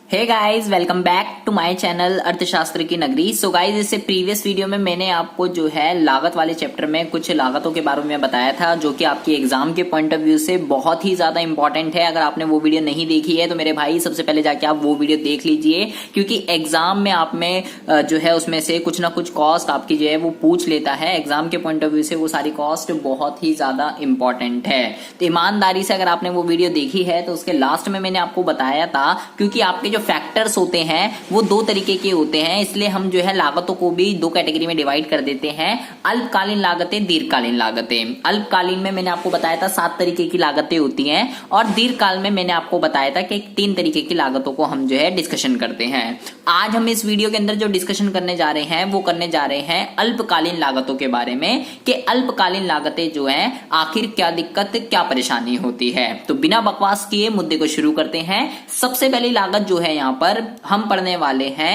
Hey guys, welcome back to my channel अर्थशास्त्र की नगरी। सो गाइस, इससे प्रीवियस वीडियो में मैंने आपको जो है लागत वाले चैप्टर में कुछ लागतों के बारे में बताया था, जो कि आपकी एग्जाम के पॉइंट ऑफ व्यू से बहुत ही ज्यादा इंपॉर्टेंट है। अगर आपने वो वीडियो नहीं देखी है तो मेरे भाई सबसे पहले जाके आप वो वीडियो देख लीजिए, क्योंकि एग्जाम में आप में जो है उसमें से कुछ ना कुछ कॉस्ट आपकी जो है वो पूछ लेता है। एग्जाम के पॉइंट ऑफ व्यू से वो सारी कॉस्ट बहुत ही ज्यादा इंपॉर्टेंट है। तो ईमानदारी से अगर आपने वो वीडियो देखी है तो उसके लास्ट में मैंने आपको बताया था, क्योंकि आपके जो फैक्टर्स होते हैं वो दो तरीके के होते हैं, इसलिए हम जो है लागतों को भी दो कैटेगरी में डिवाइड कर देते हैं। अल्पकालीन लागतें, दीर्घकालीन लागतें। अल्पकालीन में मैंने आपको बताया था 7 तरीके की लागतें होती हैं, और दीर्घकाल में मैंने आपको बताया था कि 3 तरीके की लागतों को हम जो है डिस्कशन करते हैं। आज हम इस वीडियो के अंदर जो डिस्कशन करने जा रहे हैं वो करने जा रहे हैं अल्पकालीन लागतों के बारे में, कि अल्पकालीन लागतें जो है आखिर क्या दिक्कत, क्या परेशानी होती है। तो बिना बकवास किए मुद्दे को शुरू करते हैं। सबसे पहली लागत जो है यहाँ पर हम पढ़ने वाले हैं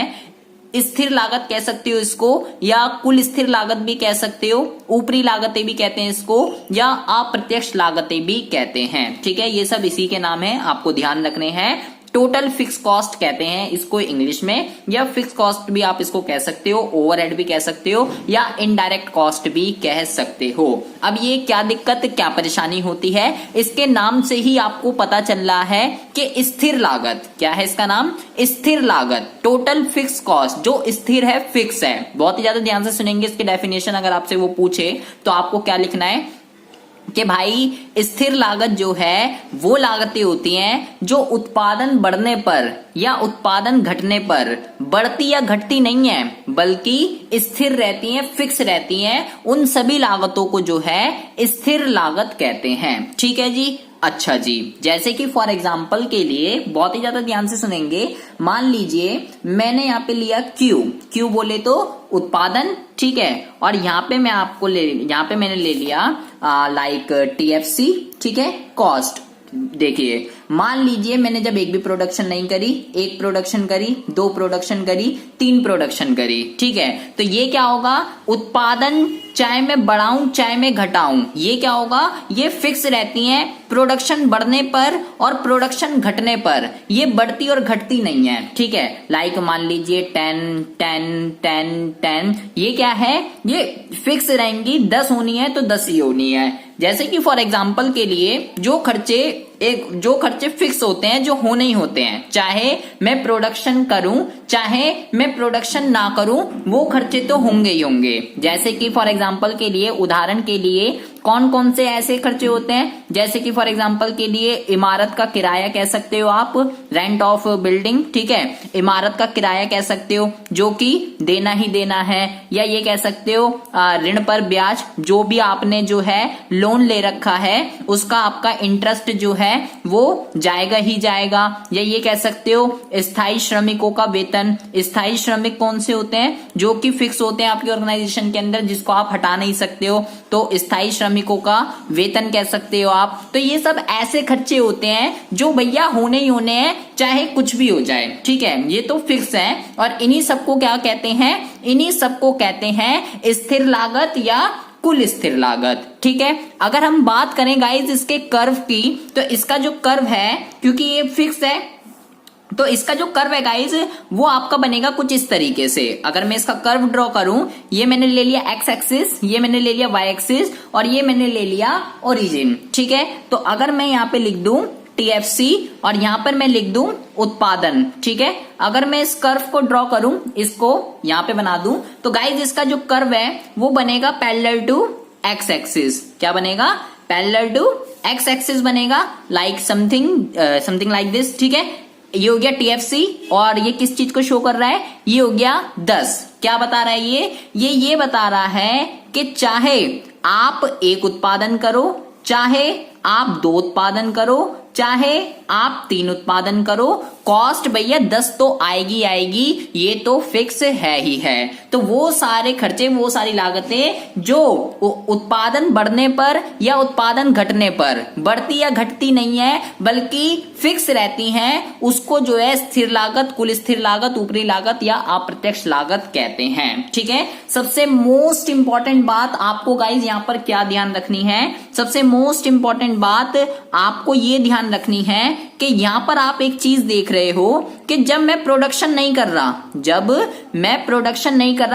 स्थिर लागत कह सकते हो इसको, या कुल स्थिर लागत भी कह सकते हो, ऊपरी लागतें भी कहते हैं इसको, या अप्रत्यक्ष लागतें भी कहते हैं। ठीक है, ये सब इसी के नाम है, आपको ध्यान रखने हैं। टोटल फिक्स कॉस्ट कहते हैं इसको इंग्लिश में, या फिक्स कॉस्ट भी आप इसको कह सकते हो, ओवरहेड भी कह सकते हो, या इनडायरेक्ट कॉस्ट भी कह सकते हो। अब ये क्या दिक्कत, क्या परेशानी होती है, इसके नाम से ही आपको पता चल रहा है कि स्थिर लागत क्या है। इसका नाम स्थिर लागत, टोटल फिक्स कॉस्ट, जो स्थिर है, फिक्स है। बहुत ही ज्यादा ध्यान से सुनेंगे इसकी डेफिनेशन। अगर आपसे वो पूछे तो आपको क्या लिखना है कि भाई स्थिर लागत जो है वो लागतें होती हैं जो उत्पादन बढ़ने पर या उत्पादन घटने पर बढ़ती या घटती नहीं है, बल्कि स्थिर रहती हैं, फिक्स रहती हैं। उन सभी लागतों को जो है स्थिर लागत कहते हैं। ठीक है जी। अच्छा जी, जैसे कि फॉर एग्जाम्पल के लिए बहुत ही ज्यादा ध्यान से सुनेंगे। मान लीजिए मैंने यहाँ पे लिया क्यू बोले तो उत्पादन, ठीक है, और यहाँ पे मैंने ले लिया लाइक TFC, ठीक है, कॉस्ट। देखिए, मान लीजिए मैंने जब एक भी प्रोडक्शन नहीं करी, 1 प्रोडक्शन करी, 2 प्रोडक्शन करी, 3 प्रोडक्शन करी, ठीक है, तो ये क्या होगा, उत्पादन चाहे मैं बढ़ाऊं चाहे मैं घटाऊं, ये क्या होगा, ये फिक्स रहती हैं। प्रोडक्शन बढ़ने पर और प्रोडक्शन घटने पर ये बढ़ती और घटती नहीं है। ठीक है, लाइक मान लीजिए 10 10 10 10, ये क्या है, ये फिक्स रहेंगी। 10 होनी है तो 10 ही होनी है। जैसे कि फॉर एग्जाम्पल के लिए जो खर्चे फिक्स होते हैं, जो होने ही होते हैं, चाहे मैं प्रोडक्शन करूं चाहे मैं प्रोडक्शन ना करूं, वो खर्चे तो होंगे ही होंगे। जैसे कि फॉर एग्जाम्पल के लिए, उदाहरण के लिए, कौन कौन से ऐसे खर्चे होते हैं, जैसे कि फॉर एग्जाम्पल के लिए इमारत का किराया कह सकते हो आप, रेंट ऑफ बिल्डिंग, ठीक है, इमारत का किराया कह सकते हो जो कि देना ही देना है, या ये कह सकते हो ऋण पर ब्याज, जो भी आपने जो है लोन ले रखा है उसका आपका इंटरेस्ट जो है वो जाएगा ही जाएगा, या ये कह सकते हो स्थायी श्रमिकों का वेतन। स्थायी श्रमिक कौन से होते हैं, जो कि फिक्स होते हैं आपकी ऑर्गेनाइजेशन के अंदर, जिसको आप हटा नहीं सकते हो, तो स्थायी श्रमिकों का वेतन कह सकते हो आप। तो ये सब ऐसे खर्चे होते हैं जो भैया होने ही होने हैं, चाहे कुछ भी हो जाए। ठीक है, ये तो फिक्स है, और इन्हीं सबको क्या कहते हैं, इन्हीं सबको कहते हैं स्थिर लागत या कुल स्थिर लागत। ठीक है, अगर हम बात करें गाइस इसके कर्व की, तो इसका जो कर्व है, क्योंकि ये फिक्स है, तो इसका जो कर्व है गाइज वो आपका बनेगा कुछ इस तरीके से। अगर मैं इसका कर्व ड्रॉ करूं, ये मैंने ले लिया x एक्सिस, ये मैंने ले लिया y एक्सिस, और ये मैंने ले लिया ओरिजिन। ठीक है, तो अगर मैं यहाँ पे लिख दूं TFC और यहाँ पर मैं लिख दूं उत्पादन, ठीक है, अगर मैं इस कर्व को ड्रॉ करूं, इसको यहाँ पे बना दूं, तो गाइज इसका जो कर्व है वो बनेगा पैरेलल टू x एक्सिस। क्या बनेगा, पैरेलल टू x एक्सिस बनेगा, लाइक समथिंग लाइक दिस। ठीक है, ये हो गया TFC, और ये किस चीज को शो कर रहा है, ये हो गया 10। क्या बता रहा है ये बता रहा है कि चाहे आप 1 उत्पादन करो, चाहे आप 2 उत्पादन करो, चाहे आप 3 उत्पादन करो, कॉस्ट भैया 10 तो आएगी आएगी, ये तो फिक्स है ही है। तो वो सारे खर्चे, वो सारी लागतें जो उत्पादन बढ़ने पर या उत्पादन घटने पर बढ़ती या घटती नहीं है, बल्कि फिक्स रहती हैं, उसको जो है स्थिर लागत, कुल स्थिर लागत, ऊपरी लागत या अप्रत्यक्ष लागत कहते हैं। ठीक है, सबसे मोस्ट इंपॉर्टेंट बात आपको गाइज यहाँ पर क्या ध्यान रखनी है, सबसे मोस्ट इंपॉर्टेंट इंपॉर्टेंट बात आपको ये ध्यान रखनी है कि यहां पर आप एक चीज देख रहे हो कि जब मैं प्रोडक्शन नहीं कर रहा,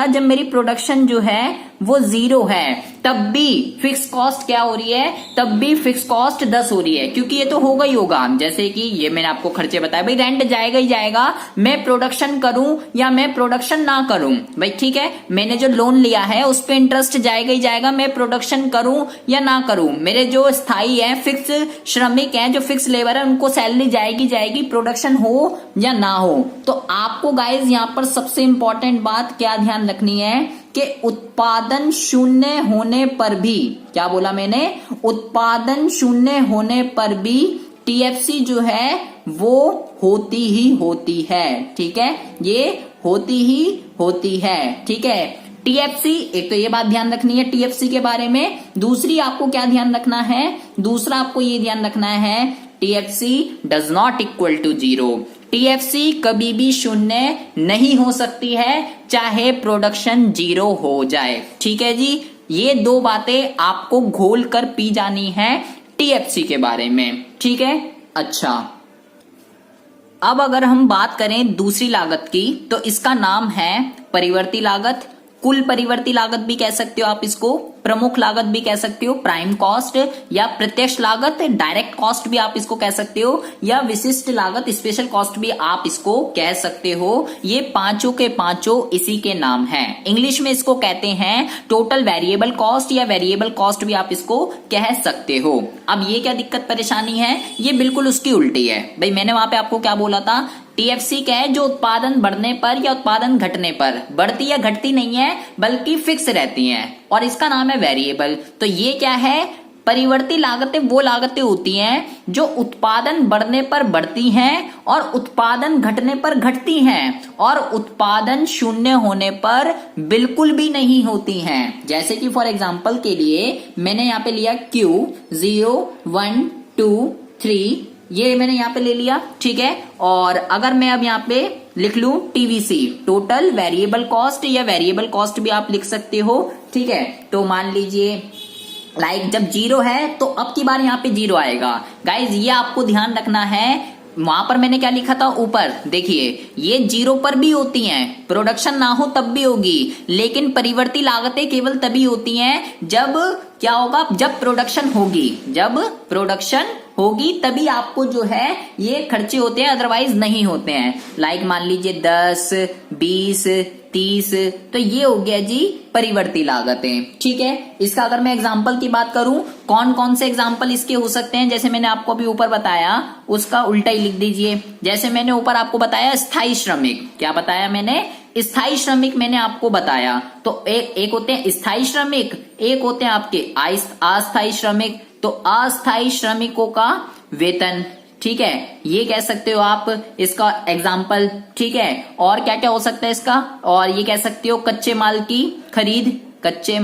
जब मेरी प्रोडक्शन जो है वो 0 है, तब भी फिक्स कॉस्ट क्या हो रही है, तब भी फिक्स कॉस्ट 10 हो रही है, क्योंकि ये तो होगा ही होगा। जैसे कि ये मैंने आपको खर्चे बताया, भाई रेंट जाएगा ही जाएगा, मैं प्रोडक्शन करूं या मैं प्रोडक्शन ना करूं, भाई ठीक है, मैंने जो लोन लिया है उस पे इंटरेस्ट जाएगा ही जाएगा, मैं प्रोडक्शन करूं या ना करूं। मेरे जो स्थायी है, फिक्स श्रमिक है, जो फिक्स लेबर है, उनको सैलरी जाएगी, प्रोडक्शन हो या ना हो। तो आपको गाइज यहाँ पर सबसे इंपॉर्टेंट बात क्या ध्यान रखनी है कि उत्पादन शून्य होने पर भी, क्या बोला मैंने, उत्पादन शून्य होने पर भी टीएफसी जो है वो होती ही होती है। ठीक है, ये होती ही होती है। ठीक है, टीएफसी, एक तो ये बात ध्यान रखनी है टीएफसी के बारे में। दूसरी आपको क्या ध्यान रखना है, दूसरा आपको ये ध्यान रखना है, TFC does not equal to 0। टीएफसी कभी भी शून्य नहीं हो सकती है, चाहे प्रोडक्शन 0 हो जाए। ठीक है जी, ये दो बातें आपको घोल कर पी जानी है टीएफसी के बारे में। ठीक है, अच्छा अब अगर हम बात करें दूसरी लागत की, तो इसका नाम है परिवर्ती लागत। कुल परिवर्ती लागत भी कह सकते हो आप इसको, प्रमुख लागत भी कह सकते हो, प्राइम कॉस्ट, या प्रत्यक्ष लागत, डायरेक्ट कॉस्ट भी आप इसको कह सकते हो, या विशिष्ट लागत, स्पेशल कॉस्ट भी आप इसको कह सकते हो। ये पांचों के पांचों इसी के नाम हैं। इंग्लिश में इसको कहते हैं टोटल वेरिएबल कॉस्ट, या वेरिएबल कॉस्ट भी आप इसको कह सकते हो। अब ये क्या दिक्कत परेशानी है, ये बिल्कुल उसकी उल्टी है। भाई मैंने वहां पे आपको क्या बोला था, टीएफसी क्या है, जो उत्पादन बढ़ने पर या उत्पादन घटने पर बढ़ती या घटती नहीं है, बल्कि फिक्स रहती हैं, और इसका नाम है वेरिएबल। तो ये क्या है, परिवर्ती लागतें वो लागतें होती हैं जो उत्पादन बढ़ने पर बढ़ती हैं और उत्पादन घटने पर घटती हैं, और उत्पादन शून्य होने पर बिल्कुल भी नहीं होती हैं। जैसे कि फॉर एग्जांपल के लिए मैंने यहाँ पे लिया Q 0 1 2 3, ये मैंने यहाँ पे ले लिया। ठीक है, और अगर मैं अब यहाँ पे लिख लूं टीवीसी, टोटल वेरिएबल कॉस्ट, या वेरिएबल कॉस्ट भी आप लिख सकते हो। ठीक है, तो मान लीजिए लाइक जब 0 है तो अब की बार यहाँ पे 0 आएगा। गाइज ये आपको ध्यान रखना है। वहां पर मैंने क्या लिखा था ऊपर, देखिए ये 0 पर भी होती हैं, प्रोडक्शन ना हो तब भी होगी, लेकिन परिवर्ती लागतें केवल तभी होती हैं जब क्या होगा, जब प्रोडक्शन होगी, जब प्रोडक्शन होगी तभी आपको जो है ये खर्चे होते हैं, अदरवाइज नहीं होते हैं। लाइक मान लीजिए 10 20 30, तो ये हो गया जी परिवर्ती लागतें। ठीक है, इसका अगर मैं एग्जांपल की बात करूं, कौन कौन से एग्जांपल इसके हो सकते हैं, जैसे मैंने आपको अभी ऊपर बताया उसका उल्टा ही लिख दीजिए। जैसे मैंने ऊपर आपको बताया स्थायी श्रमिक, क्या बताया मैंने, स्थायी श्रमिक मैंने आपको बताया। तो एक होते हैं स्थायी श्रमिक, एक होते हैं आपके अस्थायी श्रमिक। तो अस्थायी श्रमिकों का वेतन, ठीक है, ये कह सकते हो आप इसका एग्जाम्पल। ठीक है, और क्या क्या हो सकता है इसका, और ये कह सकते हो कच्चे माल की खरीद, कच्चे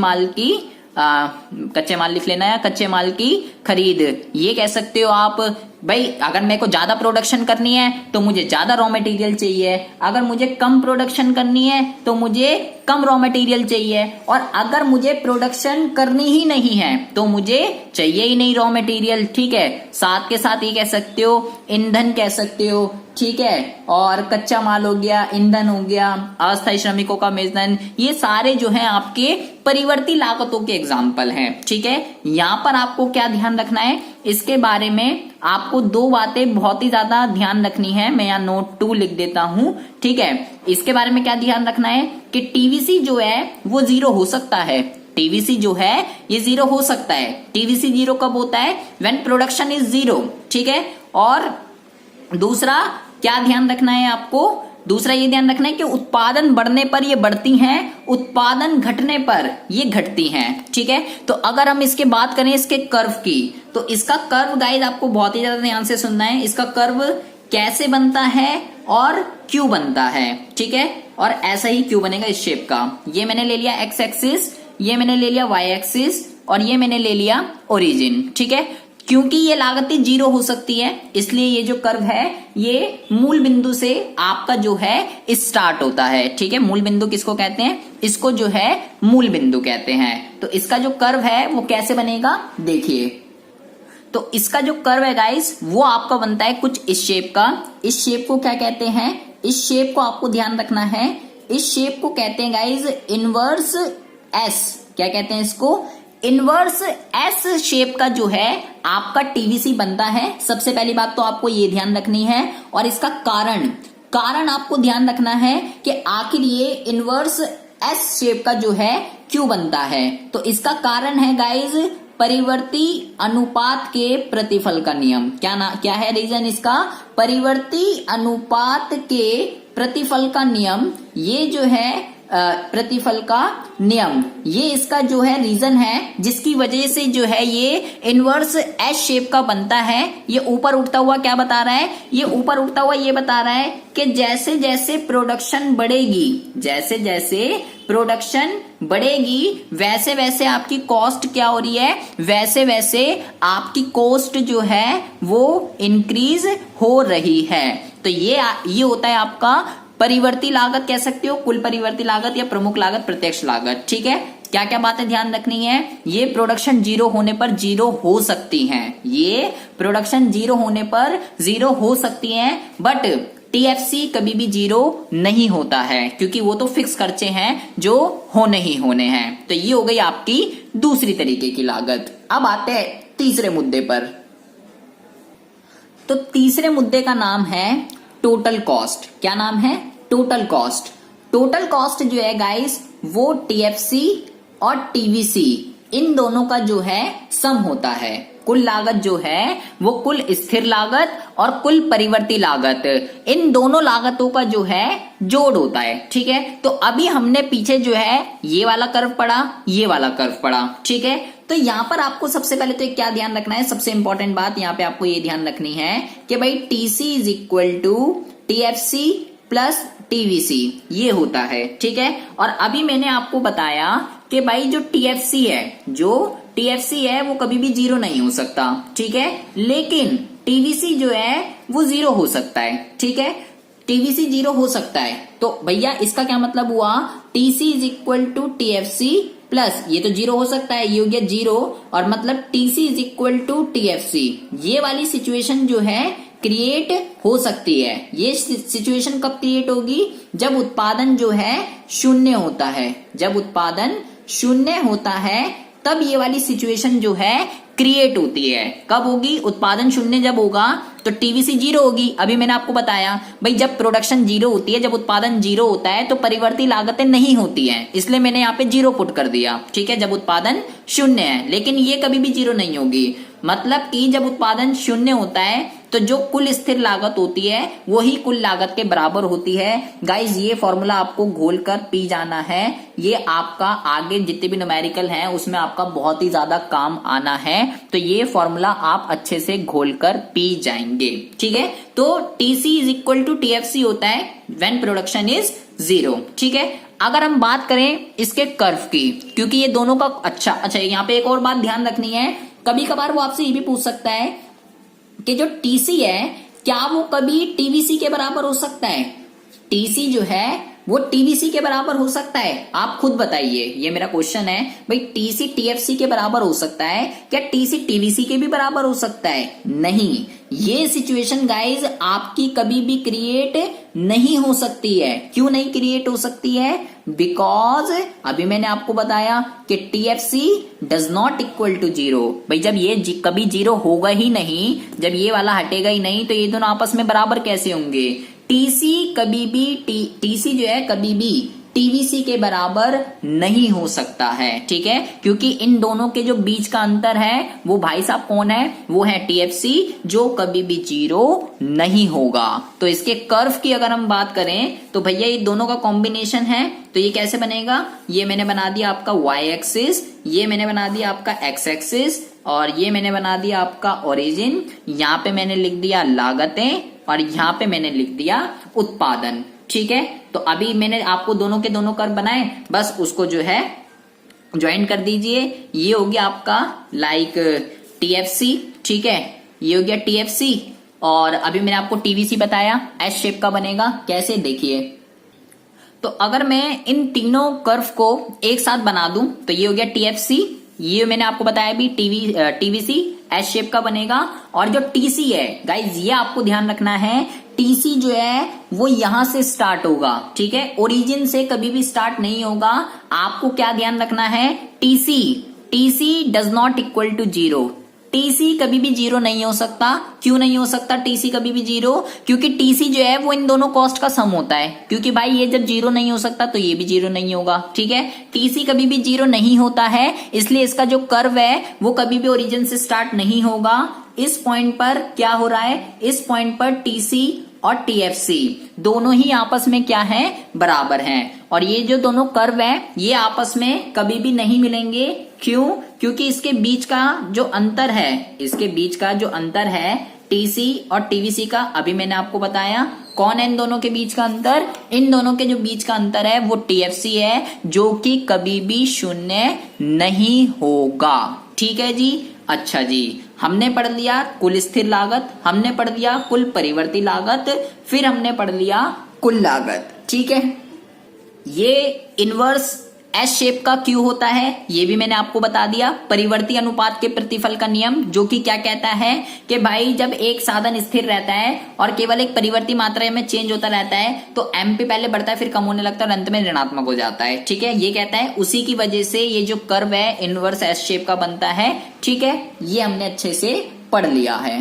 माल लिख लेना है, कच्चे माल की खरीद, ये कह सकते हो आप। भाई अगर मेरे को ज्यादा प्रोडक्शन करनी है तो मुझे ज्यादा रॉ मटेरियल चाहिए, अगर मुझे कम प्रोडक्शन करनी है तो मुझे कम रॉ मटेरियल चाहिए, और अगर मुझे प्रोडक्शन करनी ही नहीं है तो मुझे चाहिए ही नहीं रॉ मटेरियल। ठीक है, साथ के साथ ये कह सकते हो ईंधन कह सकते हो। ठीक है, और कच्चा माल हो गया, ईंधन हो गया, अस्थायी श्रमिकों का वेतन, ये सारे जो है आपके परिवर्ती लागतों के एग्जाम्पल हैं। ठीक है, यहाँ पर आपको क्या ध्यान रखना है, इसके बारे में आपको दो बातें बहुत ही ज्यादा ध्यान रखनी है। मैं यहाँ नोट 2 लिख देता हूं। ठीक है, इसके बारे में क्या ध्यान रखना है कि टीवीसी जो है वो 0 हो सकता है, टीवीसी जो है ये 0 हो सकता है। टीवीसी 0 कब होता है, व्हेन प्रोडक्शन इज 0। ठीक है, और दूसरा क्या ध्यान रखना है आपको, दूसरा ये ध्यान रखना है कि उत्पादन बढ़ने पर ये बढ़ती हैं, उत्पादन घटने पर ये घटती हैं। ठीक है, तो अगर हम इसके बात करें इसके कर्व की, तो इसका कर्व गाइस आपको बहुत ही ज्यादा ध्यान से सुनना है। इसका कर्व कैसे बनता है और क्यों बनता है। ठीक है, और ऐसा ही क्यों बनेगा इस शेप का। ये मैंने ले लिया एक्स एक्सिस, ये मैंने ले लिया वाई एक्सिस, और ये मैंने ले लिया ओरिजिन। ठीक है, क्योंकि ये लागतें 0 हो सकती है, इसलिए ये जो कर्व है ये मूल बिंदु से आपका जो है स्टार्ट होता है। ठीक है, मूल बिंदु किसको कहते हैं, इसको जो है मूल बिंदु कहते हैं। तो इसका जो कर्व है वो कैसे बनेगा, देखिए तो इसका जो कर्व है गाइस वो आपका बनता है कुछ इस शेप का। इस शेप को क्या कहते हैं, इस शेप को आपको ध्यान रखना है, इस शेप को कहते हैं गाइस इनवर्स एस। क्या कहते हैं इसको, इनवर्स एस शेप का जो है आपका टीवीसी बनता है। सबसे पहली बात तो आपको ये ध्यान रखनी है, और इसका कारण आपको ध्यान रखना है कि आखिर ये इनवर्स एस शेप का जो है क्यों बनता है। तो इसका कारण है गाइज परिवर्ती अनुपात के प्रतिफल का नियम। क्या है रीजन इसका, परिवर्ती अनुपात के प्रतिफल का नियम। ये जो है प्रतिफल का नियम, ये इसका जो है रीजन है, जिसकी वजह से जो है ये इनवर्स एस शेप का बनता है। ये ऊपर उठता हुआ क्या बता रहा है, ये ऊपर उठता हुआ ये बता रहा है कि जैसे जैसे प्रोडक्शन बढ़ेगी, जैसे जैसे प्रोडक्शन बढ़ेगी वैसे वैसे आपकी कॉस्ट क्या हो रही है, वैसे वैसे आपकी कॉस्ट जो है वो इंक्रीज हो रही है। तो ये होता है आपका परिवर्ती लागत, कह सकते हो कुल परिवर्ती लागत या प्रमुख लागत, प्रत्यक्ष लागत। ठीक है, क्या क्या बातें ध्यान रखनी है, ये प्रोडक्शन जीरो होने पर जीरो हो सकती हैं, ये प्रोडक्शन जीरो होने पर जीरो हो सकती हैं, बट टीएफसी कभी भी जीरो नहीं होता है, क्योंकि वो तो फिक्स खर्चे हैं जो होने ही होने हैं। तो ये हो गई आपकी दूसरी तरीके की लागत। अब आते हैं तीसरे मुद्दे पर। तो तीसरे मुद्दे का नाम है टोटल कॉस्ट। क्या नाम है, टोटल कॉस्ट। टोटल कॉस्ट जो है गाइस वो टीएफसी और टीवीसी इन दोनों का जो है सम होता है। कुल लागत जो है वो कुल स्थिर लागत और कुल परिवर्ती लागत, इन दोनों लागतों का जो है जोड़ होता है। ठीक है, तो अभी हमने पीछे जो है ये वाला कर्व पढ़ा, ये वाला कर्व पढ़ा। ठीक है, तो यहाँ पर आपको सबसे पहले तो क्या ध्यान रखना है, सबसे इंपॉर्टेंट बात यहाँ पे आपको ये ध्यान रखनी है कि भाई TC is equal to TFC plus TVC, ये होता है। ठीक है, और अभी मैंने आपको बताया कि भाई जो टीएफसी है वो कभी भी जीरो नहीं हो सकता। ठीक है, लेकिन टीवीसी जो है वो जीरो हो सकता है। ठीक है, टीवीसी जीरो हो सकता है। तो भैया इसका क्या मतलब हुआ, TC is equal to TFC plus, ये तो जीरो हो सकता है, ये हो गया जीरो, और मतलब TC is equal to TFC. ये वाली सिचुएशन जो है क्रिएट हो सकती है। ये सिचुएशन कब क्रिएट होगी, जब उत्पादन जो है शून्य होता है। जब उत्पादन शून्य होता है तब ये वाली सिचुएशन जो है क्रिएट होती है। कब होगी, उत्पादन शून्य जब होगा तो टीवीसी जीरो होगी। अभी मैंने आपको बताया भाई जब प्रोडक्शन जीरो होती है, जब उत्पादन जीरो होता है तो परिवर्ती लागतें नहीं होती हैं, इसलिए मैंने यहाँ पे जीरो पुट कर दिया। ठीक है, जब उत्पादन शून्य है, लेकिन ये कभी भी जीरो नहीं होगी। मतलब कि जब उत्पादन शून्य होता है तो जो कुल स्थिर लागत होती है वही कुल लागत के बराबर होती है। गाइज ये फॉर्मूला आपको घोल कर पी जाना है, ये आपका आगे जितने भी न्यूमेरिकल हैं उसमें आपका बहुत ही ज्यादा काम आना है। तो ये फॉर्मूला आप अच्छे से घोल कर पी जाएंगे। ठीक है, तो TC is equal to TFC होता है व्हेन प्रोडक्शन इज जीरो। ठीक है, अगर हम बात करें इसके कर्व की, क्योंकि ये दोनों का अच्छा यहाँ पे एक और बात ध्यान रखनी है, कभी कभार वो आपसे ये भी पूछ सकता है कि जो टीसी है क्या वो कभी टीवीसी के बराबर हो सकता है। टीसी जो है वो टीवीसी के बराबर हो सकता है, आप खुद बताइए, ये मेरा क्वेश्चन है भाई। टीसी टीएफसी के बराबर हो सकता है क्या, टीसी टीवीसी के भी बराबर हो सकता है? नहीं, ये सिचुएशन गाइज आपकी कभी भी क्रिएट नहीं हो सकती है। क्यों नहीं क्रिएट हो सकती है, बिकॉज अभी मैंने आपको बताया कि TFC does not equal to zero. भाई जब ये कभी जीरो होगा ही नहीं, जब ये वाला हटेगा ही नहीं, तो ये दोनों आपस में बराबर कैसे होंगे। टीसी कभी भी टीसी जो है कभी भी टीवीसी के बराबर नहीं हो सकता है। ठीक है, क्योंकि इन दोनों के जो बीच का अंतर है वो भाई साहब कौन है, वो है टीएफसी, जो कभी भी जीरो नहीं होगा। तो इसके कर्व की अगर हम बात करें तो भैया ये दोनों का कॉम्बिनेशन है, तो ये कैसे बनेगा, ये मैंने बना दिया आपका वाई एक्सिस, ये मैंने बना दिया आपका एक्स एक्सिस, और ये मैंने बना दिया आपका ओरिजिन। यहाँ पे मैंने लिख दिया लागतें और यहाँ पे मैंने लिख दिया उत्पादन। ठीक है, तो अभी मैंने आपको दोनों के दोनों कर्व बनाए, बस उसको जो है ज्वाइन कर दीजिए। ये हो गया आपका लाइक टीएफसी। ठीक है, ये हो गया टीएफसी, और अभी मैंने आपको टीवीसी बताया एस शेप का बनेगा। कैसे, देखिए, तो अगर मैं इन तीनों कर्व को एक साथ बना दूं तो ये हो गया टीएफसी, ये मैंने आपको बताया भी, टीवीसी एस शेप का बनेगा। और जो टीसी है गाइज, ये आपको ध्यान रखना है, टीसी जो है वो यहां से स्टार्ट होगा, ठीक है, ओरिजिन से कभी भी स्टार्ट नहीं होगा। आपको क्या ध्यान रखना है, TC does not equal to zero. TC कभी भी जीरो नहीं हो सकता। क्यों नहीं हो सकता टीसी कभी भी जीरो? क्योंकि टीसी जो है वो इन दोनों कॉस्ट का सम होता है। क्योंकि भाई ये जब जीरो नहीं हो सकता तो ये भी जीरो नहीं होगा, ठीक है। टीसी कभी भी जीरो नहीं होता है, इसलिए इसका जो कर्व है वो कभी भी ओरिजिन से स्टार्ट नहीं होगा। इस पॉइंट पर क्या हो रहा है, इस पॉइंट पर टीसी और टीएफसी दोनों ही आपस में क्या है, बराबर हैं। और ये जो दोनों कर्व है ये आपस में कभी भी नहीं मिलेंगे। क्यों? क्योंकि इसके बीच का जो अंतर है, इसके बीच का जो अंतर है टीसी और टीवीसी का, अभी मैंने आपको बताया। कौन है इन दोनों के बीच का अंतर? इन दोनों के जो बीच का अंतर है वो टीएफसी है, जो कि कभी भी शून्य नहीं होगा, ठीक है जी। अच्छा जी, हमने पढ़ लिया कुल स्थिर लागत, हमने पढ़ लिया कुल परिवर्ती लागत, फिर हमने पढ़ लिया कुल लागत, ठीक है। ये इनवर्स एस शेप का क्यों होता है ये भी मैंने आपको बता दिया। परिवर्ती अनुपात के प्रतिफल का नियम, जो कि क्या कहता है कि भाई जब एक साधन स्थिर रहता है और केवल एक परिवर्ती मात्रा में चेंज होता रहता है तो एमपी पहले बढ़ता है, फिर कम होने लगता है और अंत में ऋणात्मक हो जाता है, ठीक है। ये कहता है, उसी की वजह से ये जो कर्व है इनवर्स एस शेप का बनता है, ठीक है। ये हमने अच्छे से पढ़ लिया है।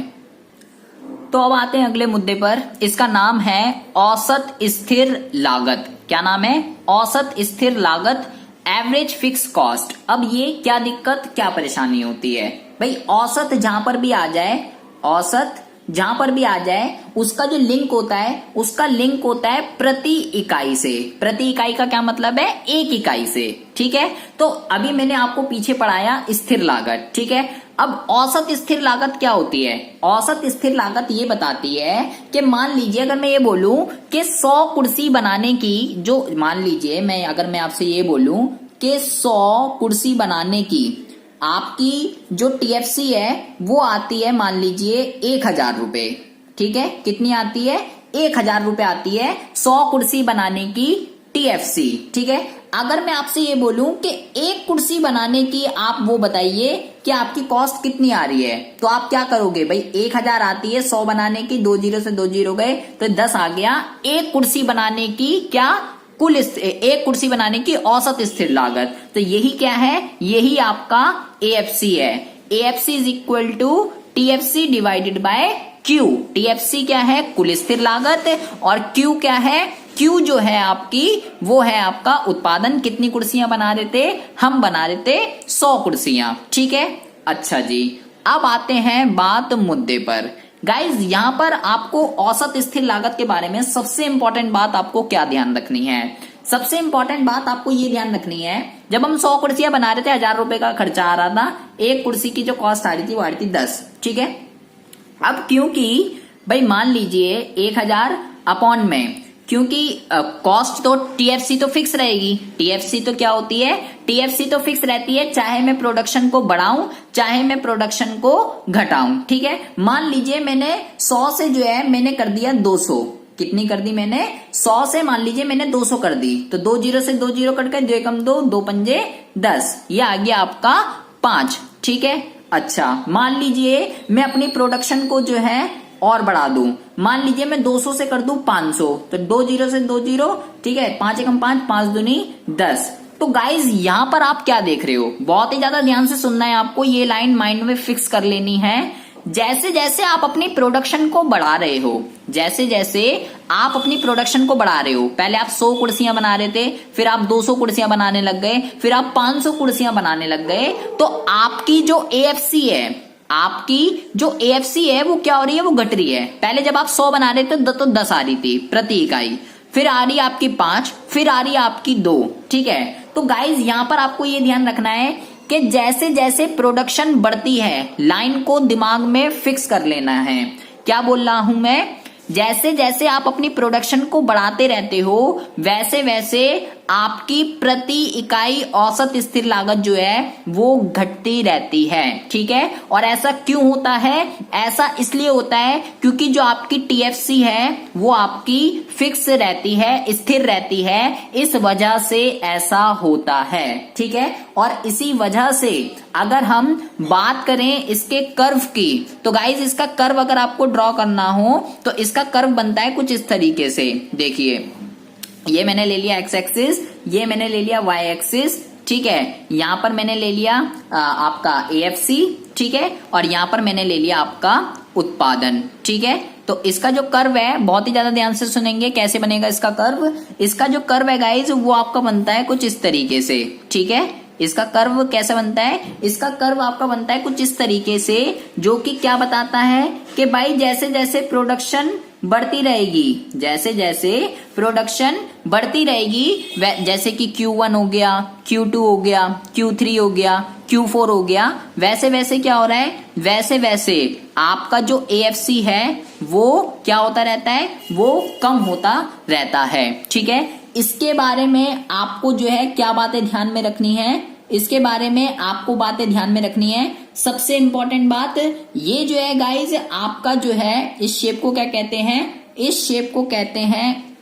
तो अब आते हैं अगले मुद्दे पर। इसका नाम है औसत स्थिर लागत। क्या नाम है? औसत स्थिर लागत, एवरेज फिक्स कॉस्ट। अब ये क्या दिक्कत, क्या परेशानी होती है भाई? औसत जहां पर भी आ जाए, औसत जहां पर भी आ जाए, उसका जो लिंक होता है, उसका लिंक होता है प्रति इकाई से। प्रति इकाई का क्या मतलब है? एक इकाई से, ठीक है। तो अभी मैंने आपको पीछे पढ़ाया स्थिर लागत, ठीक है। अब औसत स्थिर लागत क्या होती है? औसत स्थिर लागत ये बताती है कि मान लीजिए अगर मैं ये बोलूं कि 100 कुर्सी बनाने की, जो मान लीजिए अगर मैं आपसे ये बोलूं कि 100 कुर्सी बनाने की आपकी जो टीएफसी है वो आती है, मान लीजिए 1000 रुपए, ठीक है। कितनी आती है? 1000 रुपए आती है 100 कुर्सी बनाने की टीएफसी, ठीक है। अगर मैं आपसे ये बोलूं कि एक कुर्सी बनाने की आप वो बताइए कि आपकी कॉस्ट कितनी आ रही है, तो आप क्या करोगे भाई? 1000 आती है 100 बनाने की, 2 जीरो से 2 जीरो गए तो 10 आ गया। एक कुर्सी बनाने की क्या कुल, एक कुर्सी बनाने की औसत स्थिर लागत। तो यही क्या है? यही आपका एएफसी है। AFC is equal to TFC divided by Q. TFC क्या है? कुल स्थिर लागत, और क्यू क्या है? क्यू जो है आपकी, वो है आपका उत्पादन। कितनी कुर्सियां बना रहे थे? हम बना रहे थे 100 कुर्सियां, ठीक है। अच्छा जी, अब आते हैं बात मुद्दे पर। गाइज यहां पर आपको औसत स्थिर लागत के बारे में सबसे इंपॉर्टेंट बात आपको क्या ध्यान रखनी है? सबसे इंपॉर्टेंट बात आपको ये ध्यान रखनी है, जब हम 100 कुर्सियां बना रहे थे 1000 रुपए का खर्चा आ रहा था, एक कुर्सी की जो कॉस्ट आ रही थी वो आ रही थी 10, ठीक है। अब क्योंकि भाई मान लीजिए 1000 अपॉन में, क्योंकि कॉस्ट तो टीएफसी तो फिक्स रहेगी। टीएफसी तो क्या होती है? टीएफसी तो फिक्स रहती है, चाहे मैं प्रोडक्शन को बढ़ाऊं चाहे मैं प्रोडक्शन को घटाऊं, ठीक है। मान लीजिए मैंने 100 से जो है मैंने कर दिया 200। कितनी कर दी मैंने? 100 से मान लीजिए मैंने 200 कर दी, तो 2 जीरो से 2 जीरो कट गए, 2 एकम 2, 2 पंजे 10, ये आ गया आपका 5, ठीक है। अच्छा, मान लीजिए मैं अपनी प्रोडक्शन को जो है और बढ़ा दूं, मान लीजिए मैं 200 से कर दूं 500, तो 2 जीरो से 2 जीरो, ठीक है, 5 एकम 5, 5 दूनी 10। तो गाइज यहां पर आप क्या देख रहे हो? बहुत ही ज्यादा ध्यान से सुनना है आपको, ये लाइन माइंड में फिक्स कर लेनी है। जैसे जैसे आप अपनी प्रोडक्शन को बढ़ा रहे हो, जैसे जैसे आप अपनी प्रोडक्शन को बढ़ा रहे हो, पहले आप 100 कुर्सियां बना रहे थे, फिर आप 200 कुर्सियां बनाने लग गए, फिर आप 500 कुर्सियां बनाने लग गए, तो आपकी जो एएफसी है, आपकी जो एएफसी है वो क्या हो रही है? वो घट रही है। पहले जब आप 100 बना रहे थे तो 10 आ रही थी प्रति इकाई, फिर आ रही है आपकी 5, फिर आ रही है आपकी 2, ठीक है। तो गाइज यहां पर आपको ये ध्यान रखना है कि जैसे जैसे प्रोडक्शन बढ़ती है, लाइन को दिमाग में फिक्स कर लेना है। क्या बोल रहा हूं मैं? जैसे जैसे आप अपनी प्रोडक्शन को बढ़ाते रहते हो वैसे वैसे आपकी प्रति इकाई औसत स्थिर लागत जो है वो घटती रहती है। ठीक है, और ऐसा क्यों होता है? ऐसा इसलिए होता है क्योंकि जो आपकी टीएफसी है वो आपकी फिक्स रहती है, स्थिर रहती है, इस वजह से ऐसा होता है। ठीक है, और इसी वजह से अगर हम बात करें इसके कर्व की, तो गाइज इसका कर्व अगर आपको ड्रॉ करना हो तो इसका कर्व बनता है कुछ इस तरीके से। देखिए, ये मैंने ले लिया एक्स एक्सिस, ये मैंने ले लिया वाई एक्सिस। ठीक है, यहां पर मैंने ले लिया आपका एएफसी। ठीक है, और यहां पर मैंने ले लिया आपका उत्पादन। ठीक है, तो इसका जो कर्व है, बहुत ही ज्यादा ध्यान से सुनेंगे कैसे बनेगा इसका कर्व। इसका जो कर्व है गाइज वो आपका बनता है कुछ इस तरीके से। ठीक है, इसका कर्व कैसे बनता है? इसका कर्व आपका बनता है कुछ इस तरीके से, जो कि क्या बताता है कि भाई जैसे जैसे प्रोडक्शन बढ़ती रहेगी, जैसे जैसे प्रोडक्शन बढ़ती रहेगी, जैसे कि Q1 हो गया, Q2 हो गया, Q3 हो गया, Q4 हो गया, वैसे वैसे क्या हो रहा है? वैसे वैसे आपका जो AFC है वो क्या होता रहता है? वो कम होता रहता है। ठीक है, इसके बारे में आपको जो है क्या बातें ध्यान में रखनी है? इसके बारे में आपको बातें ध्यान में रखनी है। सबसे इंपॉर्टेंट बात ये जो है गाइज, आपका जो है इस शेप को क्या कहते हैं? इस शेप को कहते हैं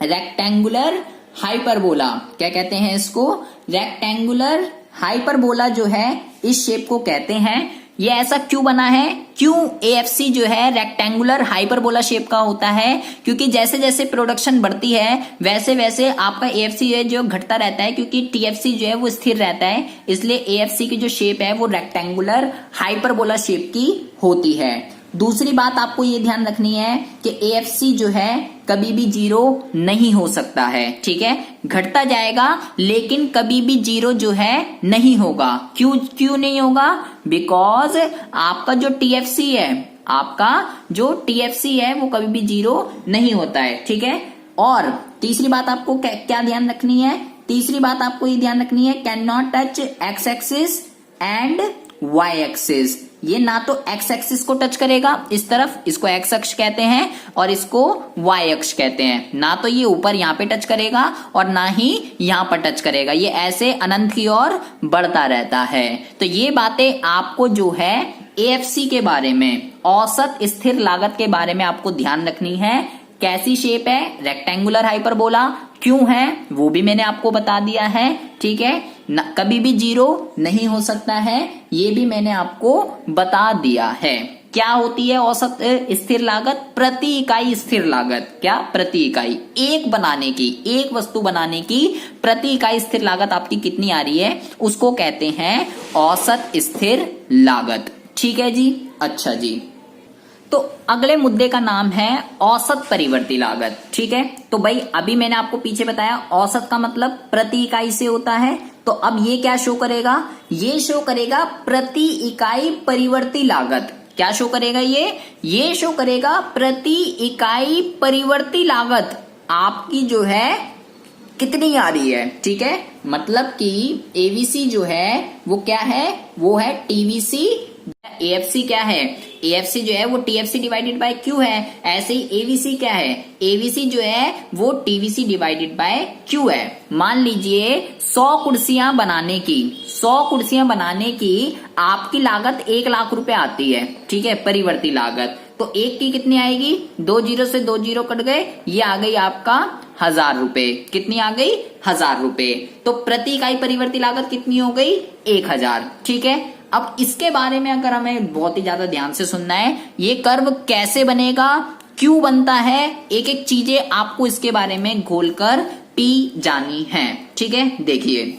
रेक्टेंगुलर हाइपरबोला। क्या कहते हैं इसको? रेक्टेंगुलर हाइपरबोला जो है इस शेप को कहते हैं। ये ऐसा क्यों बना है? क्यों एएफसी जो है रेक्टेंगुलर हाइपरबोला शेप का होता है? क्योंकि जैसे जैसे प्रोडक्शन बढ़ती है वैसे वैसे आपका एएफसी है जो घटता रहता है, क्योंकि टीएफसी जो है वो स्थिर रहता है, इसलिए एएफसी की जो शेप है वो रेक्टेंगुलर हाइपरबोला शेप की होती है। दूसरी बात आपको ये ध्यान रखनी है कि एएफसी जो है कभी भी जीरो नहीं हो सकता है। ठीक है, घटता जाएगा लेकिन कभी भी जीरो जो है नहीं होगा। क्यों नहीं होगा? बिकॉज आपका जो टीएफसी है, आपका जो टीएफसी है वो कभी भी जीरो नहीं होता है। ठीक है, और तीसरी बात आपको क्या ध्यान रखनी है? तीसरी बात आपको ये ध्यान रखनी है, can not touch x axis and y axis. ये ना तो एक्स एक्सिस को टच करेगा इस तरफ, इसको एक्स अक्ष कहते हैं, और इसको वाई अक्ष कहते हैं। ना तो ये ऊपर यहाँ पे टच करेगा और ना ही यहाँ पर टच करेगा, ये ऐसे अनंत की ओर बढ़ता रहता है। तो ये बातें आपको जो है एएफसी के बारे में, औसत स्थिर लागत के बारे में आपको ध्यान रखनी है। कैसी शेप है? Rectangular hyperbola. क्यों है वो भी मैंने आपको बता दिया है। ठीक है, कभी भी जीरो नहीं हो सकता है, ये भी मैंने आपको बता दिया है। क्या होती है औसत स्थिर लागत? प्रति इकाई स्थिर लागत। क्या? प्रति इकाई, एक बनाने की, एक वस्तु बनाने की प्रति इकाई स्थिर लागत आपकी कितनी आ रही है, उसको कहते हैं औसत स्थिर लागत। ठीक है जी, अच्छा जी। तो अगले मुद्दे का नाम है औसत परिवर्ती लागत। ठीक है, तो भाई अभी मैंने आपको पीछे बताया औसत का मतलब प्रति इकाई से होता है, तो अब ये क्या शो करेगा? ये शो करेगा प्रति इकाई परिवर्ती लागत। क्या शो करेगा ये शो करेगा प्रति इकाई परिवर्ती लागत आपकी जो है कितनी आ रही है। ठीक है, मतलब कि एवीसी जो है वो क्या है? वो है टीवीसी। एएफसी क्या है? एएफसी जो है वो टीएफसी डिवाइडेड बाय क्यू है। ऐसे ही एवीसी क्या है? एवीसी जो है वो टीवीसी डिवाइडेड बाय क्यू है। मान लीजिए 100 कुर्सियां बनाने की, 100 कुर्सियां बनाने की आपकी लागत 1 लाख रुपए आती है। ठीक है, परिवर्ती लागत। तो एक की कितनी आएगी? 2 जीरो से 2 जीरो कट गए, ये आ गई आपका 1000 रुपए। कितनी आ गई? 1000 रुपए। तो प्रति इकाई परिवर्ती लागत कितनी हो गई? 1000। ठीक है, अब इसके बारे में अगर हमें बहुत ही ज्यादा ध्यान से सुनना है, ये कर्व कैसे बनेगा, क्यों बनता है, एक एक चीजें आपको इसके बारे में घोलकर पी जानी है। ठीक है, देखिए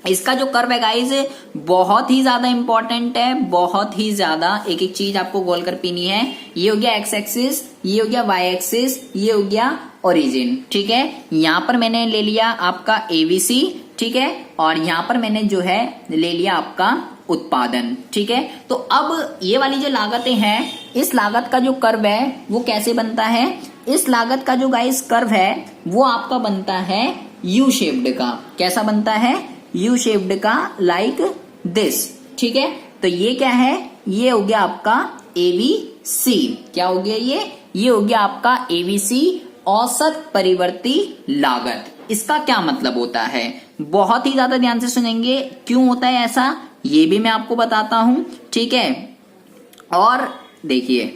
इसका जो कर्व है गाइस बहुत ही ज्यादा इंपॉर्टेंट है, बहुत ही ज्यादा एक एक चीज आपको गोल कर पीनी है। ये हो गया एक्स एक्सिस, ये हो गया वाई एक्सिस, ये हो गया ओरिजिन। ठीक है, यहां पर मैंने ले लिया आपका एवीसी। ठीक है, और यहां पर मैंने जो है ले लिया आपका उत्पादन। ठीक है, तो अब ये वाली जो लागतें हैं, इस लागत का जो कर्व है वो कैसे बनता है? इस लागत का जो गाइस कर्व है वो आपका बनता है यू शेप्ड का। कैसा बनता है? यू शेप्ड का, लाइक दिस। ठीक है, तो ये क्या है? ये हो गया आपका एवी सी। क्या हो गया ये हो गया आपका एबीसी, औसत परिवर्ती लागत। इसका क्या मतलब होता है, बहुत ही ज्यादा ध्यान से सुनेंगे, क्यों होता है ऐसा ये भी मैं आपको बताता हूं, ठीक है। और देखिए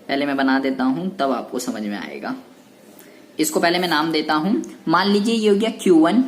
पहले मैं बना देता हूं तब आपको समझ में आएगा। इसको पहले मैं नाम देता हूं, मान लीजिए ये हो गया Q1,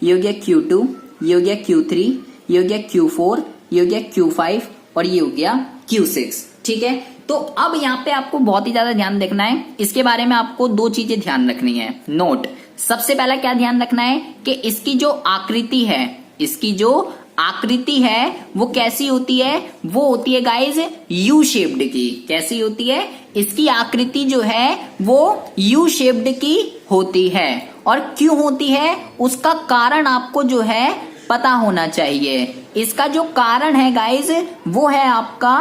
ये हो गया Q2, ये हो गया Q3, ये हो गया Q4, ये हो गया Q5 और ये हो गया Q6, ठीक है। तो अब यहाँ पे आपको बहुत ही ज्यादा ध्यान रखना है, इसके बारे में आपको दो चीजें ध्यान रखनी है। नोट, सबसे पहला क्या ध्यान रखना है कि इसकी जो आकृति है, इसकी जो आकृति है वो कैसी होती है, वो होती है गाइज यू शेप्ड की। कैसी होती है, इसकी आकृति जो है वो यू शेप्ड की होती है। और क्यों होती है उसका कारण आपको जो है पता होना चाहिए। इसका जो कारण है गाइज वो है आपका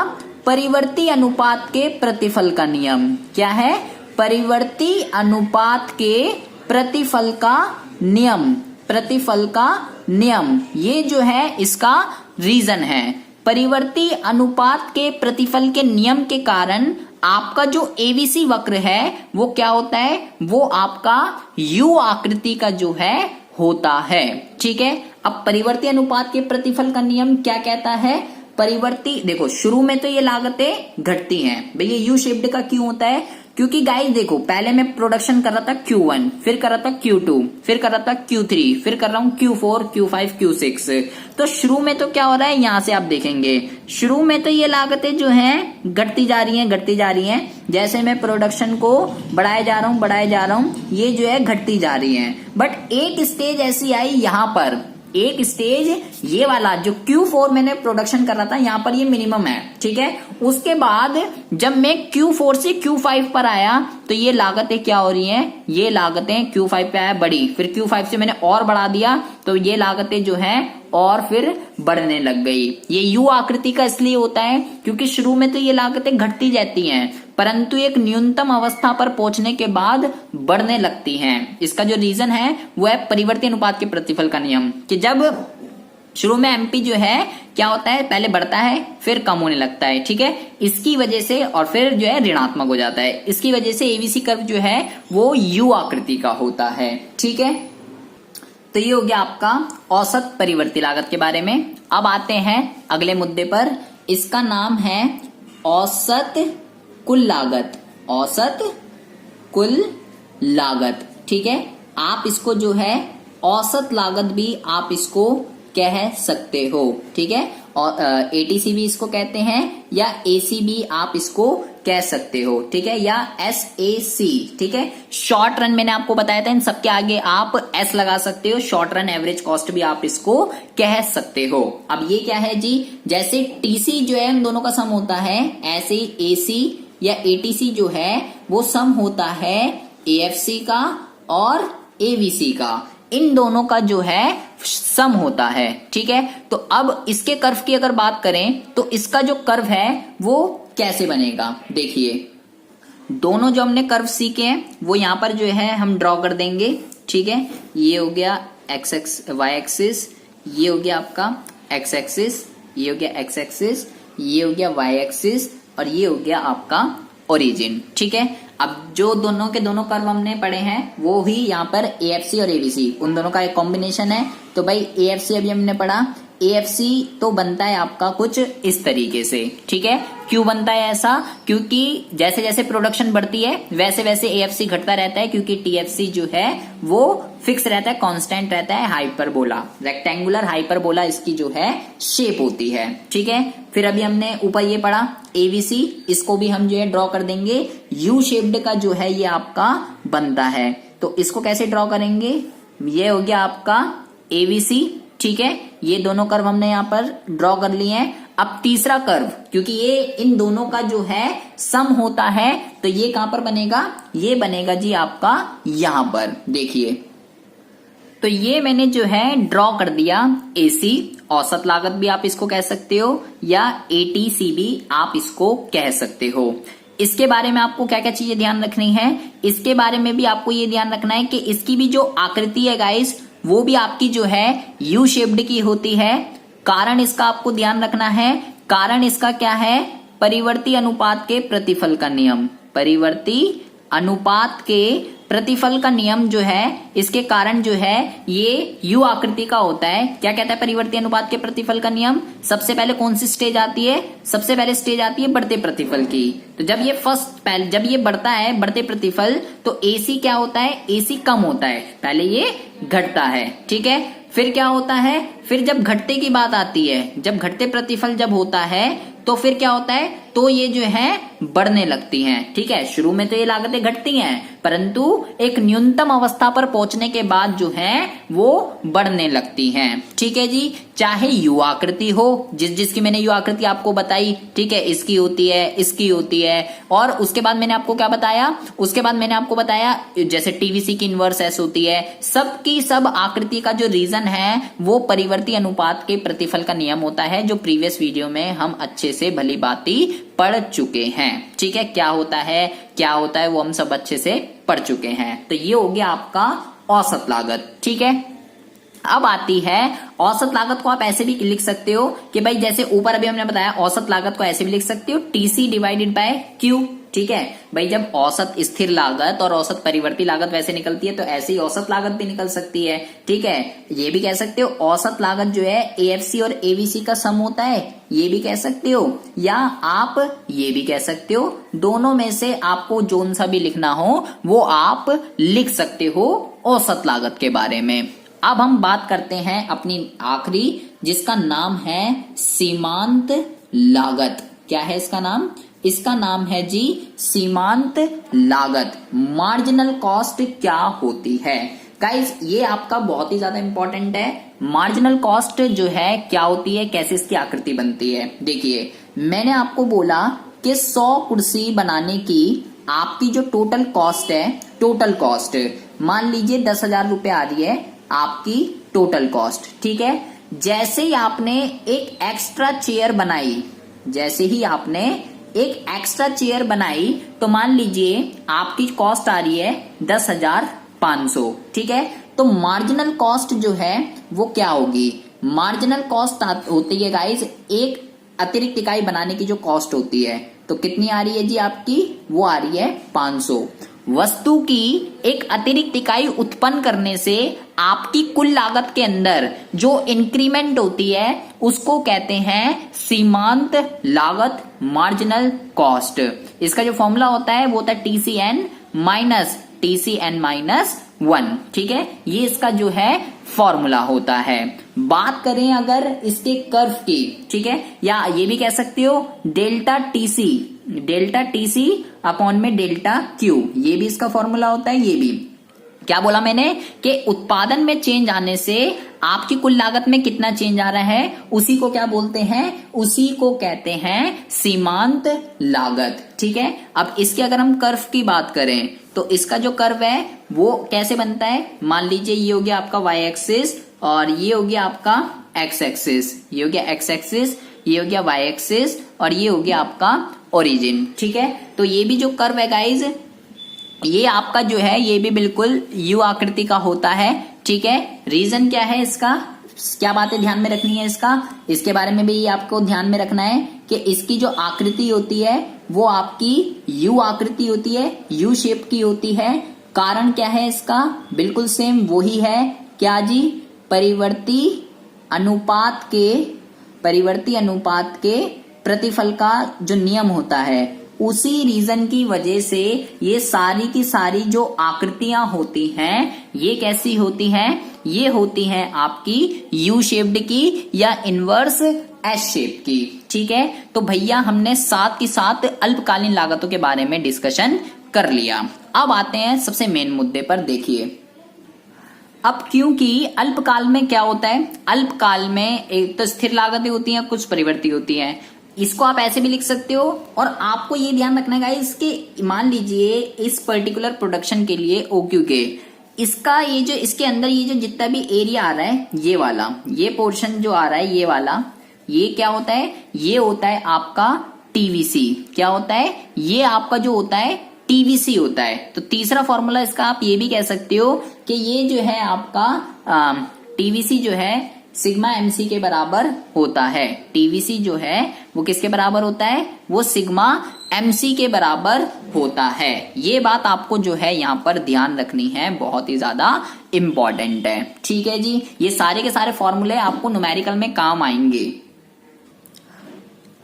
परिवर्ती अनुपात के प्रतिफल का नियम। क्या है, परिवर्ती अनुपात के प्रतिफल का नियम, प्रतिफल का नियम, ये जो है इसका रीजन है। परिवर्ती अनुपात के प्रतिफल के नियम के कारण आपका जो एबीसी वक्र है वो क्या होता है, वो आपका यू आकृति का जो है होता है, ठीक है। अब परिवर्ती अनुपात के प्रतिफल का नियम क्या कहता है, परिवर्ती, देखो शुरू में तो ये लागतें घटती हैं भैया, यू शेप्ड का क्यों होता है, क्योंकि गाइस देखो पहले मैं प्रोडक्शन कर रहा था Q1, फिर कर रहा था Q2, फिर कर रहा था Q3, फिर कर रहा हूं Q4, Q5, Q6। तो शुरू में तो क्या हो रहा है, यहां से आप देखेंगे शुरू में तो ये लागतें जो हैं घटती जा रही हैं, घटती जा रही हैं। जैसे मैं प्रोडक्शन को बढ़ाए जा रहा हूं, ये जो है घटती जा रही है। बट एक स्टेज ऐसी आई यहाँ पर, एक स्टेज ये वाला जो Q4 मैंने प्रोडक्शन कर रहा था, यहाँ पर ये मिनिमम है, ठीक है। उसके बाद जब मैं Q4 से Q5 पर आया तो ये लागतें क्या हो रही हैं, ये लागतें Q5 पे आया बड़ी, फिर Q5 से मैंने और बढ़ा दिया तो ये लागतें जो हैं और फिर बढ़ने लग गई। ये यू आकृति का इसलिए होता है क्योंकि शुरू में तो ये लागतें घटती जाती हैं, परंतु एक न्यूनतम अवस्था पर पहुंचने के बाद बढ़ने लगती हैं। इसका जो रीजन है वो है परिवर्ती अनुपात के प्रतिफल का नियम, कि जब शुरू में एमपी जो है क्या होता है, पहले बढ़ता है फिर कम होने लगता है, ठीक है। इसकी वजह से और फिर जो है ऋणात्मक हो जाता है, इसकी वजह से एबीसी कर्व जो है वो यू आकृति का होता है, ठीक है। तो ये हो गया आपका औसत परिवर्ती लागत के बारे में। अब आते हैं अगले मुद्दे पर, इसका नाम है औसत कुल लागत, औसत कुल लागत, ठीक है। आप इसको जो है औसत लागत भी आप इसको कह सकते हो, ठीक है। और एटीसी भी इसको कहते हैं या एसी भी आप इसको कह सकते हो, ठीक है, या एसएसी, ठीक है। शॉर्ट रन मैंने आपको बताया था, इन सबके आगे आप एस लगा सकते हो, शॉर्ट रन एवरेज कॉस्ट भी आप इसको कह सकते हो। अब ये क्या है जी, जैसे टीसी जो है इन दोनों का सम होता है, ऐसे एसी या एटीसी जो है वो सम होता है एएफसी का और एवीसी का, इन दोनों का जो है सम होता है, ठीक है। तो अब इसके कर्व की अगर बात करें तो इसका जो कर्व है वो कैसे बनेगा, देखिए दोनों जो हमने कर्व सीखे हैं वो यहां पर जो है हम ड्रॉ कर देंगे, ठीक है। ये हो गया वाई एक्सिस, ये हो गया आपका एक्स एक्सिस, ये हो गया एक्स एक्सिस, ये हो गया वाई एक्सिस और ये हो गया आपका ओरिजिन, ठीक है। अब जो दोनों के दोनों कर्व हमने पढ़े हैं वो ही यहाँ पर एएफसी और एबीसी, उन दोनों का एक कॉम्बिनेशन है। तो भाई एएफसी अभी हमने पढ़ा, एएफसी तो बनता है आपका कुछ इस तरीके से, ठीक है। क्यों बनता है ऐसा, क्योंकि जैसे जैसे प्रोडक्शन बढ़ती है वैसे वैसे एएफसी घटता रहता है, क्योंकि टीएफसी जो है वो फिक्स रहता है, कांस्टेंट रहता है, हाइपरबोला, रेक्टेंगुलर हाइपरबोला इसकी जो है शेप होती है, ठीक है। फिर अभी हमने ऊपर ये पढ़ा एबीसी, इसको भी हम जो है ड्रॉ कर देंगे, यू शेप्ड का जो है ये आपका बनता है। तो इसको कैसे ड्रॉ करेंगे, ये हो गया आपका एबीसी, ठीक है। ये दोनों कर्व हमने यहाँ पर ड्रॉ कर लिए हैं। अब तीसरा कर्व, क्योंकि ये इन दोनों का जो है सम होता है, तो ये कहां पर बनेगा, ये बनेगा जी आपका यहां पर, देखिए। तो ये मैंने जो है ड्रॉ कर दिया एसी, औसत लागत भी आप इसको कह सकते हो, या एटीसी भी आप इसको कह सकते हो। इसके बारे में आपको क्या क्या चीजें ध्यान रखनी है, इसके बारे में भी आपको ये ध्यान रखना है कि इसकी भी जो आकृति है गाइस वो भी आपकी जो है यू शेप्ड की होती है। कारण इसका आपको ध्यान रखना है, कारण इसका क्या है, परिवर्ती अनुपात के प्रतिफल का नियम। परिवर्ती अनुपात के प्रतिफल का नियम जो है, इसके कारण जो है ये यू आकृति का होता है। क्या कहता है परिवर्ती अनुपात के प्रतिफल का नियम? सबसे पहले कौन सी स्टेज आती है? सबसे पहले स्टेज आती है बढ़ते प्रतिफल की। तो जब ये जब ये बढ़ता है बढ़ते प्रतिफल, तो एसी क्या होता है? एसी कम होता है, पहले ये घटता है, ठीक है। फिर क्या होता है? फिर जब घटते की बात आती है, जब घटते प्रतिफल जब होता है, तो फिर क्या होता है? तो ये जो है बढ़ने लगती हैं, ठीक है। शुरू में तो ये लागतें घटती हैं, परंतु एक न्यूनतम अवस्था पर पहुंचने के बाद जो है वो बढ़ने लगती हैं, ठीक है जी। चाहे यू आकृति हो, जिसकी मैंने यू आकृति आपको बताई, ठीक है, इसकी होती है, इसकी होती है, और उसके बाद मैंने आपको क्या बताया? उसके बाद मैंने आपको बताया जैसे टीवीसी की इनवर्स एस होती है। सबकी सब आकृति का जो रीजन है वो परिवर्ती अनुपात के प्रतिफल का नियम होता है, जो प्रीवियस वीडियो में हम अच्छे से भली बाती पढ़ चुके हैं, ठीक है। क्या होता है वो हम सब अच्छे से पढ़ चुके हैं। तो ये हो गया आपका औसत लागत, ठीक है। अब आती है औसत लागत को आप ऐसे भी लिख सकते हो कि भाई जैसे ऊपर अभी हमने बताया, औसत लागत को ऐसे भी लिख सकते हो टीसी डिवाइडेड बाय क्यू, ठीक है। भाई जब औसत स्थिर लागत और औसत परिवर्ती लागत वैसे निकलती है, तो ऐसे ही औसत लागत भी निकल सकती है, ठीक है। ये भी कह सकते हो औसत लागत जो है एएफसी और एवीसी का सम होता है, ये भी कह सकते हो, या आप ये भी कह सकते हो। दोनों में से आपको जोन सा भी लिखना हो वो आप लिख सकते हो औसत लागत के बारे में। अब हम बात करते हैं अपनी आखिरी, जिसका नाम है सीमांत लागत। क्या है इसका नाम? इसका नाम है जी सीमांत लागत। मार्जिनल कॉस्ट क्या होती है गाइस? ये आपका बहुत ही ज्यादा इंपॉर्टेंट है। मार्जिनल कॉस्ट जो है क्या होती है, कैसे इसकी आकृति बनती है? देखिए, मैंने आपको बोला कि 100 कुर्सी बनाने की आपकी जो टोटल कॉस्ट है, टोटल कॉस्ट मान लीजिए 10,000 रुपए आ रही है आपकी टोटल कॉस्ट, ठीक है। जैसे ही आपने एक एक्स्ट्रा चेयर बनाई, तो मान लीजिए आपकी कॉस्ट आ रही है 10,500, ठीक है। तो मार्जिनल कॉस्ट जो है वो क्या होगी? मार्जिनल कॉस्ट होती है गाइस एक अतिरिक्त इकाई बनाने की जो कॉस्ट होती है, तो कितनी आ रही है जी आपकी? वो आ रही है 500। वस्तु की एक अतिरिक्त इकाई उत्पन्न करने से आपकी कुल लागत के अंदर जो इंक्रीमेंट होती है उसको कहते हैं सीमांत लागत, मार्जिनल कॉस्ट। इसका जो फॉर्मूला होता है वो होता है TCN माइनस 1, ठीक है। ये इसका जो है फॉर्मूला होता है। बात करें अगर इसके कर्व की, ठीक है, या ये भी कह सकते हो डेल्टा टीसी अपॉन में डेल्टा क्यू, ये भी इसका फॉर्मूला होता है। ये भी क्या बोला मैंने कि उत्पादन में चेंज आने से आपकी कुल लागत में कितना चेंज आ रहा है, उसी को क्या बोलते हैं? उसी को कहते हैं सीमांत लागत, ठीक है। अब इसके अगर हम कर्व की बात करें तो इसका जो कर्व है वो कैसे बनता है? मान लीजिए ये हो गया आपका y एक्सिस और ये हो गया आपका x एक्सिस, ये हो गया x एक्सिस, ये हो गया y एक्सिस और ये हो गया आपका ओरिजिन, ठीक है। तो ये भी जो कर्व है गाइज, ये आपका जो है ये भी बिल्कुल यू आकृति का होता है, ठीक है। रीजन क्या है इसका? क्या बातें ध्यान में रखनी है इसके बारे में भी आपको ध्यान में रखना है कि इसकी जो आकृति होती है वो आपकी यू आकृति होती है, यू शेप की होती है। कारण क्या है इसका? बिल्कुल सेम वही है, क्या जी? परिवर्ती अनुपात के प्रतिफल का जो नियम होता है, उसी रीजन की वजह से ये सारी की सारी जो आकृतियां होती हैं ये कैसी होती हैं? ये होती हैं आपकी यू शेप्ड की या इनवर्स एस शेप की, ठीक है। तो भैया हमने साथ ही साथ अल्पकालीन लागतों के बारे में डिस्कशन कर लिया। अब आते हैं सबसे मेन मुद्दे पर। देखिए, अब क्योंकि अल्पकाल में क्या होता है, अल्पकाल में एक तो स्थिर लागतें होती हैं, कुछ परिवर्ती होती हैं। इसको आप ऐसे भी लिख सकते हो, और आपको ये ध्यान रखना है इसके, मान लीजिए इस पर्टिकुलर प्रोडक्शन के लिए OQ के इसका ये जो इसके अंदर ये जो जितना भी एरिया आ रहा है, ये वाला, ये पोर्शन जो आ रहा है, ये वाला, ये क्या होता है? ये होता है आपका टीवीसी। क्या होता है? ये आपका जो होता है टीवीसी होता है। तो तीसरा फॉर्मूला इसका आप ये भी कह सकते हो कि ये जो है आपका टीवीसी जो है सिग्मा एमसी के बराबर होता है। टीवीसी जो है वो किसके बराबर होता है, वो सिग्मा एमसी के बराबर होता है। ये बात आपको जो है यहाँ पर ध्यान रखनी है, बहुत ही ज्यादा इंपॉर्टेंट है। ठीक है जी, ये सारे के सारे फॉर्मूले आपको न्यूमेरिकल में काम आएंगे।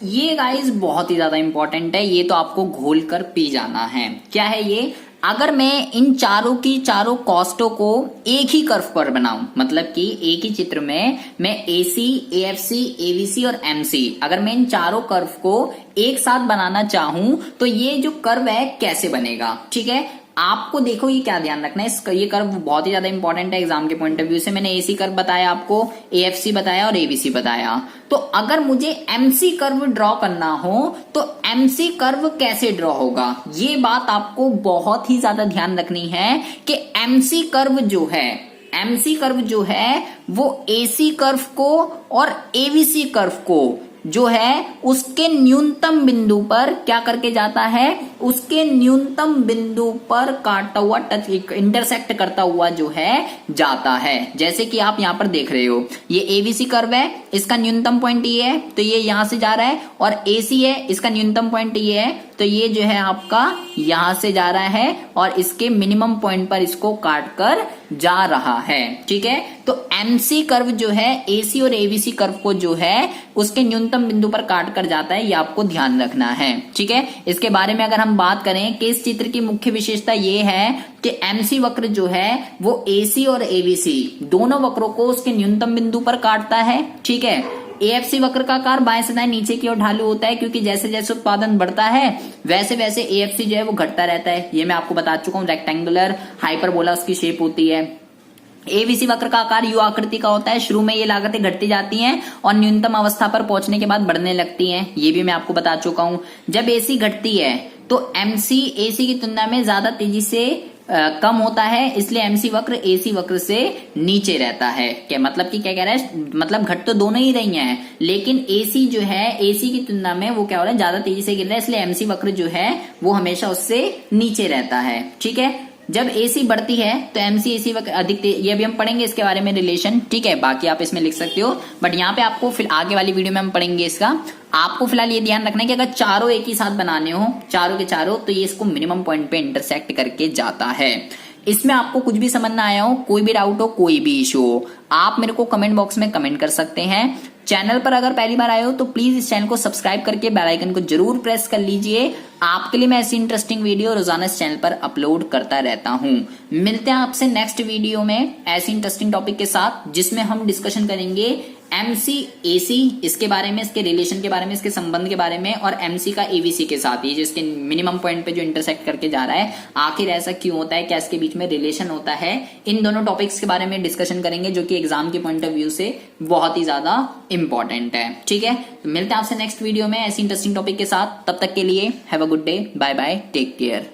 ये गाइस बहुत ही ज्यादा इंपॉर्टेंट है, ये तो आपको घोल कर पी जाना है। क्या है ये, अगर मैं इन चारों की चारों कॉस्टों को एक ही कर्व पर बनाऊं, मतलब कि एक ही चित्र में मैं एसी, एएफसी, एवीसी और एमसी, अगर मैं इन चारों कर्व को एक साथ बनाना चाहूं तो ये जो कर्व है कैसे बनेगा। ठीक है, आपको देखो ये क्या ध्यान रखना है, ये कर्व बहुत ही ज्यादा इंपॉर्टेंट है एग्जाम के पॉइंट ऑफ व्यू से। मैंने एसी कर्व बताया आपको, एएफसी बताया और एबीसी बताया। तो अगर मुझे एमसी कर्व ड्रॉ करना हो तो एमसी कर्व कैसे ड्रॉ होगा, ये बात आपको बहुत ही ज्यादा ध्यान रखनी है कि एमसी कर्व जो है वो एसी कर्व को और एवीसी कर्व को जो है उसके न्यूनतम बिंदु पर क्या करके जाता है, उसके न्यूनतम बिंदु पर काटता हुआ इंटरसेक्ट करता हुआ जो है जाता है। जैसे कि आप यहां पर देख रहे हो, ये एवीसी कर्व है, इसका न्यूनतम पॉइंट ये है तो ये यहां से जा रहा है, और एसी है, इसका न्यूनतम पॉइंट ये है तो ये जो है आपका यहां से जा रहा है और इसके मिनिमम पॉइंट पर इसको काट कर जा रहा है। ठीक है, तो एमसी कर्व जो है एसी और एवीसी कर्व को जो है उसके न्यूनतम बिंदु पर काट कर जाता है, ये आपको ध्यान रखना है। ठीक है, इसके बारे में अगर हम बात करें कि इस चित्र की मुख्य विशेषता ये है कि एमसी वक्र जो है वो एसी और एवीसी दोनों वक्रों को उसके न्यूनतम बिंदु पर काटता है। ठीक है, एएफसी वक्र का आकार बाएं से दाएं नीचे की ओर ढालू होता है, क्योंकि जैसे जैसे उत्पादन बढ़ता है वैसे वैसे एएफसी जो है वो घटता रहता है। ये मैं आपको बता चुका हूं, रेक्टेंगुलर हाइपरबोला उसकी शेप होती है। एवीसी वक्र का आकार यू आकृति का होता है, शुरू में ये लागतें घटती जाती हैं और न्यूनतम अवस्था पर पहुंचने के बाद बढ़ने लगती हैं, ये भी मैं आपको बता चुका हूं। जब एसी घटती है तो एमसी एसी की तुलना में ज्यादा तेजी से कम होता है, इसलिए एमसी वक्र एसी वक्र से नीचे रहता है। क्या मतलब कि क्या कह रहा है, मतलब घट तो दोनों ही रही हैं, लेकिन एसी जो है एसी की तुलना में वो क्या हो रहा है, ज्यादा तेजी से गिर रहा है, इसलिए एमसी वक्र जो है वो हमेशा उससे नीचे रहता है। ठीक है, जब एसी बढ़ती है तो एमसी एसी वक्र अधिक, ये भी हम पढ़ेंगे इसके बारे में रिलेशन। ठीक है, बाकी आप इसमें लिख सकते हो, बट यहाँ पे आपको फिर आगे वाली वीडियो में हम पढ़ेंगे इसका। आपको फिलहाल ये ध्यान रखना है कि अगर चारों एक ही साथ बनाने हो, चारों के चारों, तो ये इसको मिनिमम पॉइंट पे इंटरसेक्ट करके जाता है। इसमें आपको कुछ भी समझ ना आया हो, कोई भी डाउट हो, कोई भी इशू हो, आप मेरे को कमेंट बॉक्स में कमेंट कर सकते हैं। चैनल पर अगर पहली बार आए हो तो प्लीज इस चैनल को सब्सक्राइब करके बेल आइकन को जरूर प्रेस कर लीजिए। आपके लिए मैं ऐसी इंटरेस्टिंग वीडियो रोजाना इस चैनल पर अपलोड करता रहता हूं। मिलते हैं आपसे नेक्स्ट वीडियो में ऐसी इंटरेस्टिंग टॉपिक के साथ, जिसमें हम डिस्कशन करेंगे एमसी एसी, इसके बारे में, इसके रिलेशन के बारे में, इसके संबंध के बारे में, और एमसी का एवीसी के साथ, ये जिसके मिनिमम पॉइंट पे जो इंटरसेक्ट करके जा रहा है, आखिर ऐसा क्यों होता है, क्या इसके बीच में रिलेशन होता है, इन दोनों टॉपिक्स के बारे में डिस्कशन करेंगे, जो कि एग्जाम के पॉइंट ऑफ व्यू से बहुत ही ज्यादा इंपॉर्टेंट है। ठीक है, तो मिलते हैं आपसे नेक्स्ट वीडियो में ऐसी इंटरेस्टिंग टॉपिक के साथ, तब तक के लिए have a good day, bye bye, take care.